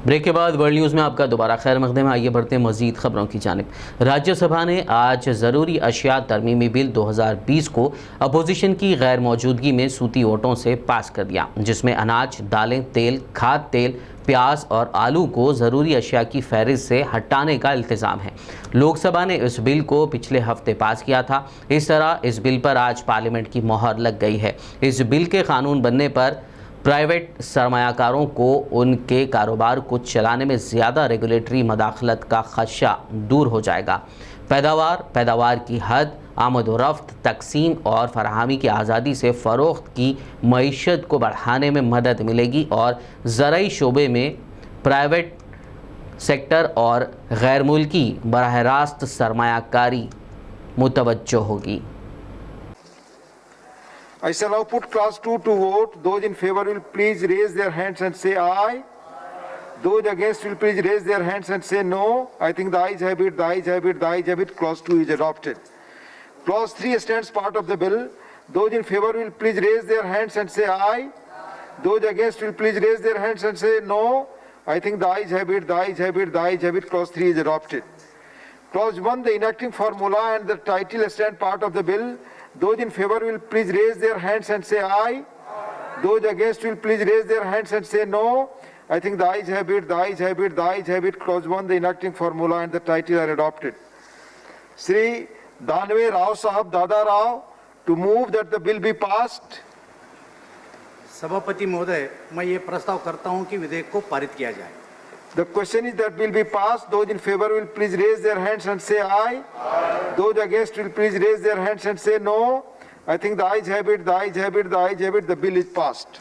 Break के बाद world news में आपका दोबारा खैर मकदम है। आइए बढ़ते हैं मजीद खबरों की जानिब। राज्यसभा ने आज ज़रूरी अशिया तरमीमी बिल 2020 को अपोजिशन की गैर मौजूदगी में सूती वोटों से पास कर दिया, जिसमें अनाज, दालें, तेल, खाद तेल, प्याज और आलू को ज़रूरी अशिया की फहरिस्त से हटाने का इल्तिज़ाम है। लोकसभा ने इस बिल को पिछले हफ्ते पास किया था। इस तरह इस बिल पर आज पार्लियामेंट की मोहर लग गई है। इस बिल के कानून बनने पर प्राइवेट सरमायाकारों को उनके कारोबार को चलाने में ज़्यादा रेगुलेटरी मदाखलत का खदशा दूर हो जाएगा। पैदावार की हद, आमद व रफ्त, तकसीम और फराहमी की आज़ादी से फ़रोख्त की मईशत को बढ़ाने में मदद मिलेगी और ज़राई शोबे में प्राइवेट सेक्टर और गैर मुल्की बराह रास्त सरमायाकारी मुतवज्जो होगी। I shall now put class 2 to vote. Those in favor will please raise their hands and say aye. Those against will please raise their hands and say no. I think the ayes have it, the ayes have it, the ayes have it. Clause 2 is adopted. Clause 3 stands part of the bill. Those in favor will please raise their hands and say aye. Those against will please raise their hands and say no. I think the ayes have it, the ayes have it, the ayes have it. Clause 3 is adopted. Clause 1, the enacting formula and the title stand part of the bill. Those in favor will please raise their hands and say aye. Those against will please raise their hands and say no. I think the ayes have it, the ayes have it, the ayes have it. Clause 1, the enacting formula and the title are adopted. Sri Danve Rao Sahab Dada Rao to move that the bill be passed. सभापति महोदय, मैं ये प्रस्ताव करता हूं कि विधेयक को पारित किया जाए। The question is that bill be passed. Those in favor will please raise their hands and say aye. Those against will please raise their hands and say no. I think the ayes have it, the ayes have it, the ayes have it. The bill is passed.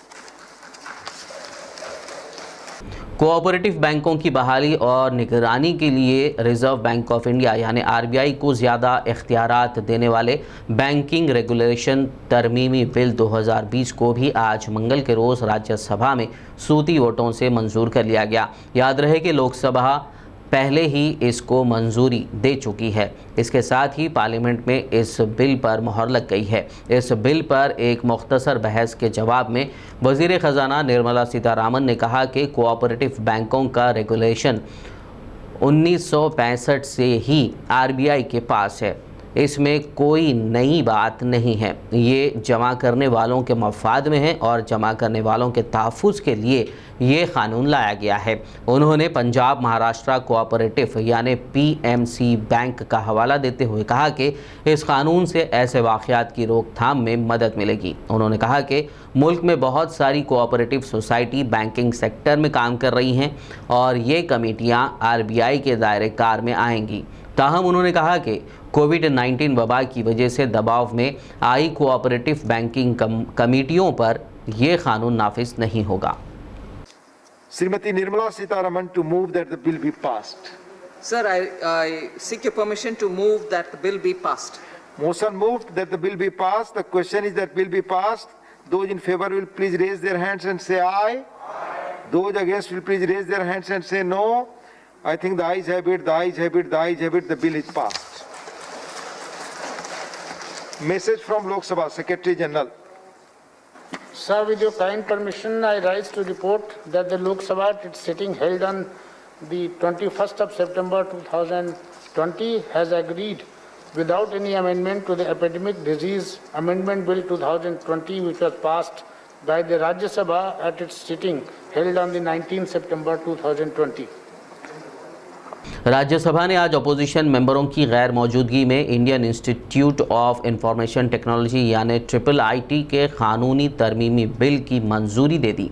Cooperative बैंकों की बहाली और निगरानी के लिए reserve bank of India यानी RBI को ज़्यादा इख्तियारात देने वाले बैंकिंग रेगुलेशन तरमीमी बिल 2020 को भी आज मंगल के रोज़ राज्यसभा में सूती वोटों से मंजूर कर लिया गया। याद रहे कि लोकसभा पहले ही इसको मंजूरी दे चुकी है। इसके साथ ही पार्लियामेंट में इस बिल पर मोहर लग गई है। इस बिल पर एक मुख्तसर बहस के जवाब में वज़ीर ख़जाना निर्मला सीतारामन ने कहा कि कोऑपरेटिव बैंकों का रेगुलेशन 1965 से ही आरबीआई के पास है। इसमें कोई नई बात नहीं है। ये जमा करने वालों के मफाद में है और जमा करने वालों के तहफ़्फ़ुज़ के लिए ये क़ानून लाया गया है। उन्होंने पंजाब महाराष्ट्र कोऑपरेटिव यानी पीएमसी बैंक का हवाला देते हुए कहा कि इस क़ानून से ऐसे वाक़यात की रोकथाम में मदद मिलेगी। उन्होंने कहा कि मुल्क में बहुत सारी कोऑपरेटिव सोसाइटी बैंकिंग सेक्टर में काम कर रही हैं और ये कमेटियाँ आरबीआई के दायरे कार में आएंगी। ताहम उन्होंने कहा कि कोविड-19 वबा की वजह से दबाव में आई कोऑपरेटिव बैंकिंग कमेटियों पर यह कानून नाफिज नहीं होगा। Srimati Nirmala Sitharaman to move that the bill be passed. Sir, I seek your permission to move that the bill be passed. Motion moved that the bill be passed. The question is that bill be passed. Those in favor will please raise their hands and say aye. Those against will please raise their hands and say no. I think the ayes have it, the ayes have it, the ayes have it. The bill is passed. Message from Lok Sabha Secretary General. Sir, with your kind permission, I rise to report that the Lok Sabha at its sitting held on the 21st of September 2020 has agreed without any amendment to the Epidemic Disease Amendment Bill 2020, which was passed by the Rajya Sabha at its sitting held on the 19th September 2020. Rajya Sabha ने आज opposition मेंबरों की गैर मौजूदगी में Indian institute of information technology यानी IIIT के कानूनी तरमीमी bill की मंजूरी दे दी।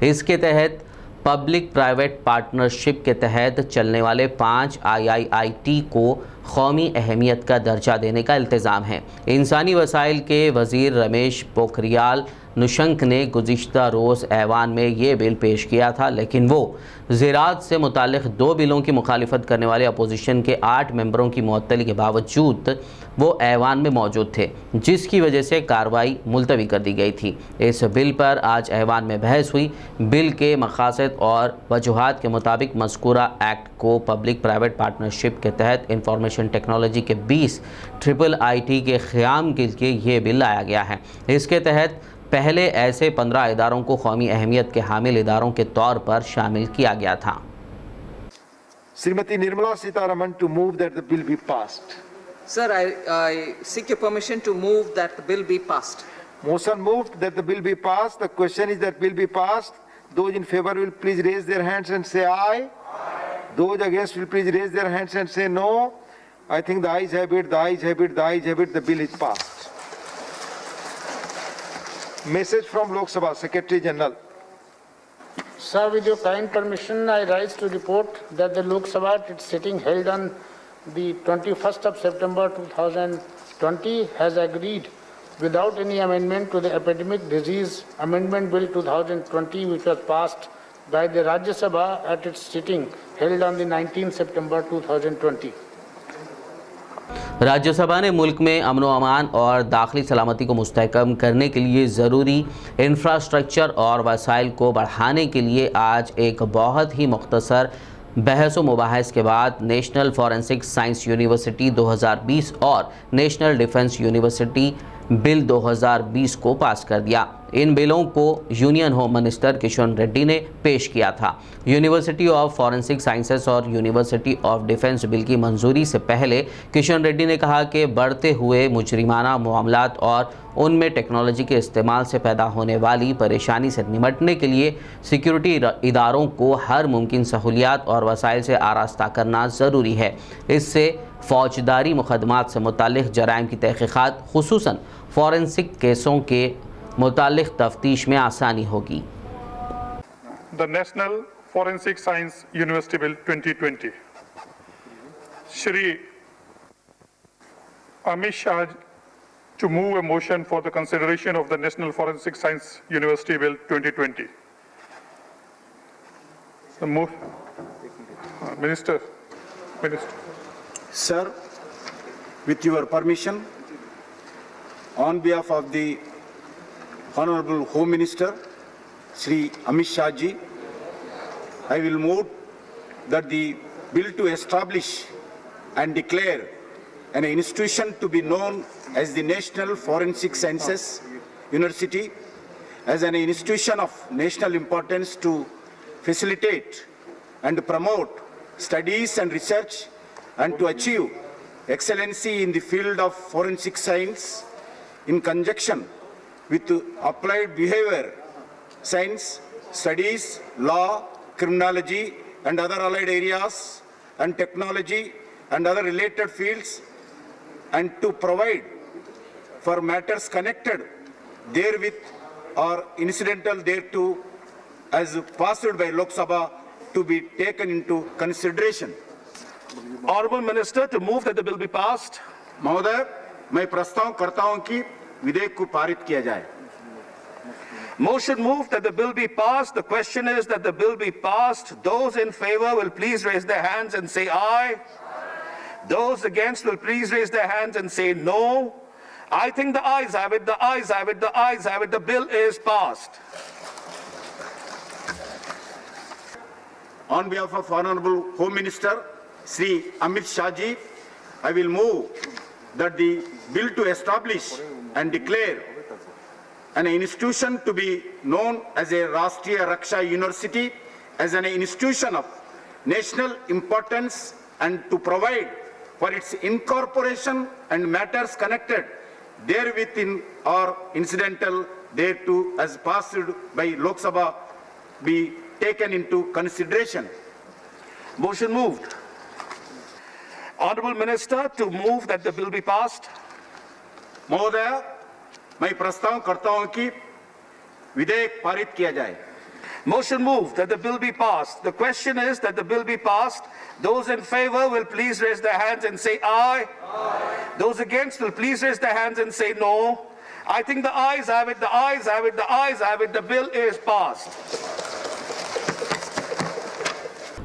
इसके तहत पब्लिक प्राइवेट पार्टनरशिप के तहत चलने वाले 5 IIIT को कौमी अहमियत का दर्जा देने का इल्तिज़ाम है। इंसानी वसाइल के वज़ीर रमेश पोखरियाल निशंक ने गुज़िश्ता रोज़ ऐवान में ये बिल पेश किया था, लेकिन वो ज़राअत से मुताल्लिक़ 2 बिलों की मुखालिफत करने वाले अपोजिशन के 8 मेंबरों की मुअत्तली के बावजूद वो ऐवान में मौजूद थे, जिसकी वजह से कार्रवाई मुलतवी कर दी गई थी। इस बिल पर आज ऐवान में बहस हुई। बिल के मक़ासद और वजूहात के मुताबिक मज़कूरा एक्ट को पब्लिक प्राइवेट पार्टनरशिप के तहत इंफॉर्मेशन टेक्नोलॉजी के 20 IIIT के क़याम के लिए ये बिल लाया गया है। इसके तहत पहले ऐसे 15 इदारों को कौमी अहमियत के हामिल इदारों के तौर पर शामिल किया गया था। Srimati Nirmala Sitharaman to move that the bill be passed. Sir, I seek your permission to move that the bill be passed. Motion moved that the bill be passed. The question is that bill be passed. Those in favor will please raise their hands and say aye. Those against will please raise their hands and say no. I think the ayes have it, the ayes have it, the ayes have it, the bill is passed. Message from Lok Sabha, Secretary General. Sir, with your kind permission, I rise to report that the Lok Sabha at its sitting held on the 21st of September 2020 has agreed without any amendment to the Epidemic Disease Amendment Bill 2020, which was passed by the Rajya Sabha at its sitting held on the 19th September 2020. Rajya Sabha ने मुल्क में अमन व अमान और दाखिली सलामती को मुस्तहकम करने के लिए ज़रूरी इंफ्रास्ट्रक्चर और वसाइल को बढ़ाने के लिए आज एक बहुत ही मुख्तसर बहस व मुबाहिस के बाद नेशनल फॉरेंसिक साइंस यूनिवर्सिटी 2020 और नेशनल डिफेंस यूनिवर्सिटी बिल 2020 को पास कर दिया। इन बिलों को union home minister Kishan Reddy ने पेश किया था। यूनिवर्सिटी ऑफ फॉरेंसिक साइंसेस और यूनिवर्सिटी ऑफ डिफेंस बिल की मंजूरी से पहले किशन रेड्डी ने कहा कि बढ़ते हुए मुजरिमाना मामलात और उनमें टेक्नोलॉजी के इस्तेमाल से पैदा होने वाली परेशानी से निपटने के लिए सिक्योरिटी इदारों को हर मुमकिन सहूलियात और वसाइल से आरास्ता करना ज़रूरी है। इससे फौजदारी मुकदमात से मुताल्लिक़ जराइम की तहक़ीक़ात खुसूसन फॉरेंसिक केसों के मुताल्लिक़ तफ्तीश में आसानी होगी। The National Forensic Science University Bill 2020. Shri Amit Shah to move a motion for the consideration of the National Forensic Science University Bill 2020. The Minister. Sir, with your permission, on behalf of the Honorable Home Minister, Shri Amit Shah ji, I will move that the bill to establish and declare an institution to be known as the National Forensic Sciences University as an institution of national importance to facilitate and promote studies and research and to achieve excellency in the field of forensic science in conjunction with applied behavior science, studies, law, criminology and other allied areas and technology and other related fields, and to provide for matters connected therewith or incidental thereto as passed by Lok Sabha to be taken into consideration. Honorable Minister, to move that the bill be passed. महोदय, मैं प्रस्ताव करता हूं कि विधेयक को पारित किया जाए। Motion moved that the bill be passed. The question is that the bill be passed. Those in favor will please raise their hands and say aye. Those against will please raise their hands and say no. I think the ayes have it, the ayes have it, the ayes have it. The bill is passed. On behalf of Honorable Home Minister, Shri Amit Shah ji, I will move that the bill to establish and declare an institution to be known as a Rashtriya Raksha University as an institution of national importance and to provide for its incorporation and matters connected therewith in or incidental thereto as passed by Lok Sabha be taken into consideration. Motion moved. Honorable Minister, to move that the bill be passed. महोदय, मैं प्रस्ताव करता हूं कि विधेयक पारित किया जाए। Motion moved that the bill be passed. The question is that the bill be passed. Those in favor will please raise their hands and say aye. Those against will please raise their hands and say no. I think the ayes have it, the ayes have it, the ayes have it. The bill is passed.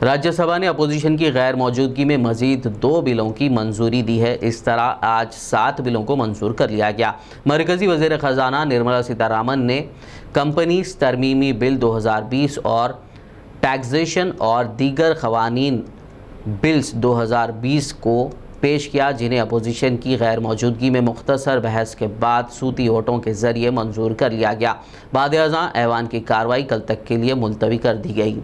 Rajya Sabha ने opposition की गैर मौजूदगी में मजीद 2 बिलों की मंजूरी दी है। इस तरह आज 7 बिलों को मंजूर कर लिया गया। मरकज़ी वज़ीर ख़ज़ाना निर्मला सीतारामन ने कंपनीज तरमीमी बिल 2020 और टैक्सेशन और दीगर क़वानीन बिल्स 2020 को पेश किया, जिन्हें अपोजिशन की गैर मौजूदगी में मुख्तसर बहस के बाद सूती वोटों के ज़रिए मंजूर कर लिया गया। बाद-ए-अज़ां ऐवान की कार्रवाई कल तक के लिए मुलतवी कर दी गई।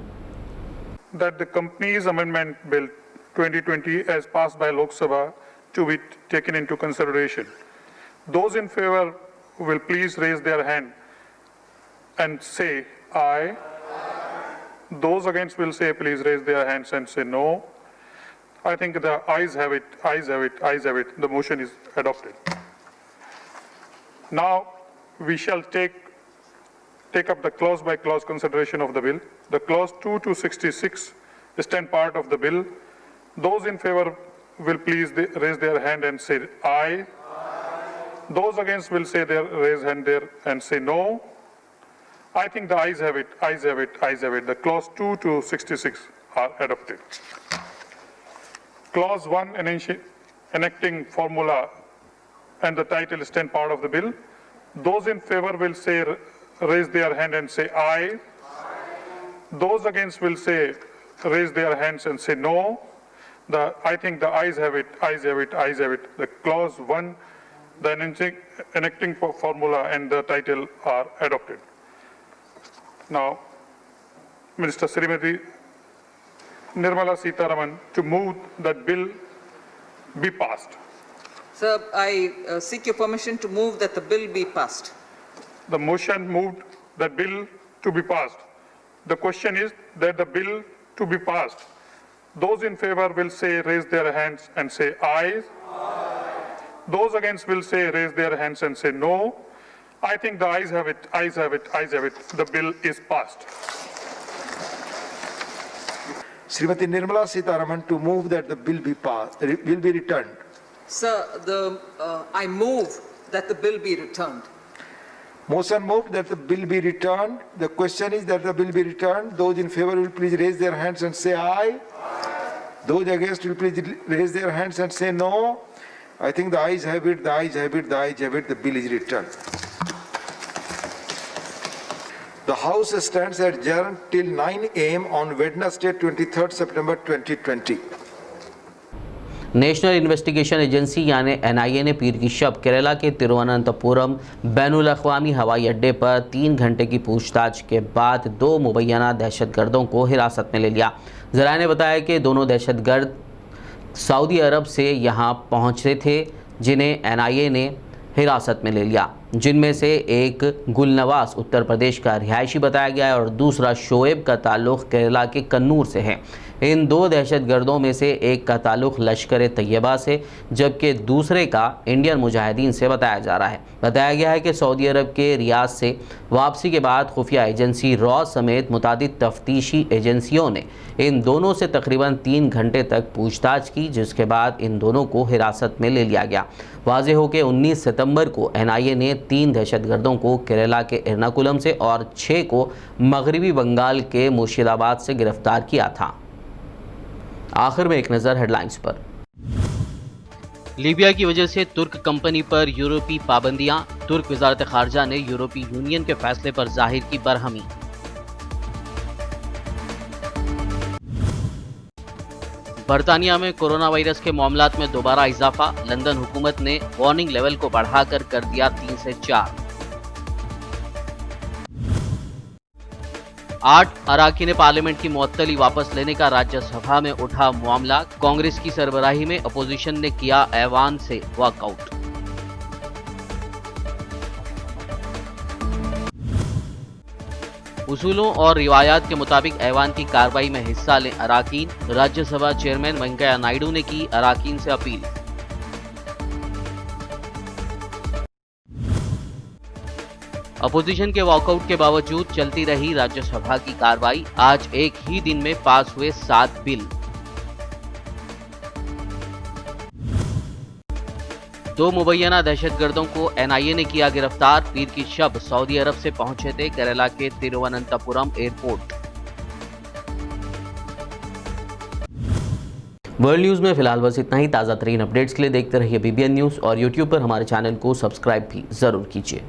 That the Companies Amendment Bill 2020 as passed by Lok Sabha to be taken into consideration. Those in favor will please raise their hand and say aye. Those against will say please raise their hands and say no. I think the ayes have it, ayes have it, ayes have it. The motion is adopted. Now we shall take up the clause by clause consideration of the bill. The clause 2 to 66 stand part of the bill. Those in favor will please raise their hand and say aye. Those against will say raise hand there and say no. I think the ayes have it, ayes have it, ayes have it. The clause 2 to 66 are adopted. Clause 1 enacting formula and the title stand part of the bill. Those in favor will say raise their hand and say aye. Those against will say raise their hands and say no. I think the ayes have it, ayes have it, ayes have it. The clause 1, the enacting formula and the title are adopted. Now, Minister Srimati Nirmala Sitharaman to move that bill be passed. Sir, I seek your permission to move that the bill be passed. The motion moved that bill to be passed. The question is that the bill to be passed. Those in favor will say raise their hands and say aye. Those against will say raise their hands and say no. I think the ayes have it, ayes have it, ayes have it. The bill is passed. Srimati Nirmala Sitharaman to move that the bill be passed, will be returned. Sir, I move that the bill be returned. Motion moved that the bill be returned. The question is that the bill be returned. Those in favor will please raise their hands and say aye. Those against will please raise their hands and say no. I think the ayes have it, the ayes have it, the ayes have it. The bill is returned. The House stands adjourned till 9 a.m. on Wednesday, 23rd September 2020. National investigation agency यानी NIA ने पीर की शब केरला के तिरुवनंतपुरम बैनुल अक़वामी हवाई अड्डे पर 3 घंटे की पूछताछ के बाद 2 मुबैना दहशतगर्दों को हिरासत में ले लिया। ज़राए ने बताया कि दोनों दहशतगर्द सऊदी अरब से यहां पहुंचे थे, जिन्हें NIA ने हिरासत में ले लिया, जिनमें से एक गुलनवास उत्तर प्रदेश का रिहायशी बताया गया है और दूसरा शोएब का ताल्लुक़ केरला के कन्नूर से है। इन 2 दहशतगर्दों में से एक का ताल्लुक़ लश्कर तैयबा से जबकि दूसरे का इंडियन मुजाहिदीन से बताया जा रहा है। बताया गया है कि सऊदी अरब के रियाद से वापसी के बाद खुफिया एजेंसी रॉ समेत मुतादिद तफ्तीशी एजेंसियों ने इन दोनों से तकरीबन 3 घंटे तक पूछताछ की, जिसके बाद इन दोनों को हिरासत में ले लिया गया। वाज़ेह हो कि 19 सितंबर को NIA ने 3 दहशतगर्दों को केरला के एर्नाकुलम से और 6 को मगरबी बंगाल के मुर्शिदाबाद से गिरफ्तार किया था। आखिर में एक नज़र हेडलाइंस पर। लीबिया की वजह से तुर्क कंपनी पर यूरोपीय पाबंदियां, तुर्क वजारत खारजा ने यूरोपीय यूनियन के फैसले पर जाहिर की बरहमी। बरतानिया में कोरोना वायरस के मामलात में दोबारा इजाफा, लंदन हुकूमत ने वार्निंग लेवल को बढ़ाकर कर दिया 3 से 4। 8 अराकीन पार्लियामेंट की मुअत्तली वापस लेने का राज्यसभा में उठा मामला, कांग्रेस की सरबराही में अपोजिशन ने किया ऐवान से वॉकआउट। उसूलों और रिवायात के मुताबिक ऐवान की कार्रवाई में हिस्सा लें अराकीन, राज्यसभा चेयरमैन वेंकैया नायडू ने की अराकीन से अपील। अपोजिशन के वॉकआउट के बावजूद चलती रही राज्यसभा की कार्रवाई, आज एक ही दिन में पास हुए 7 बिल। 2 मुबैना दहशतगर्दों को NIA ने किया गिरफ्तार, पीर की शब सऊदी अरब से पहुंचे थे केरला के तिरुवनंतपुरम एयरपोर्ट। वर्ल्ड न्यूज़ में फिलहाल बस इतना ही। ताज़ा तरीन अपडेट्स के लिए देखते रहिए BBN न्यूज़ और YouTube पर हमारे चैनल को सब्सक्राइब भी ज़रूर कीजिए।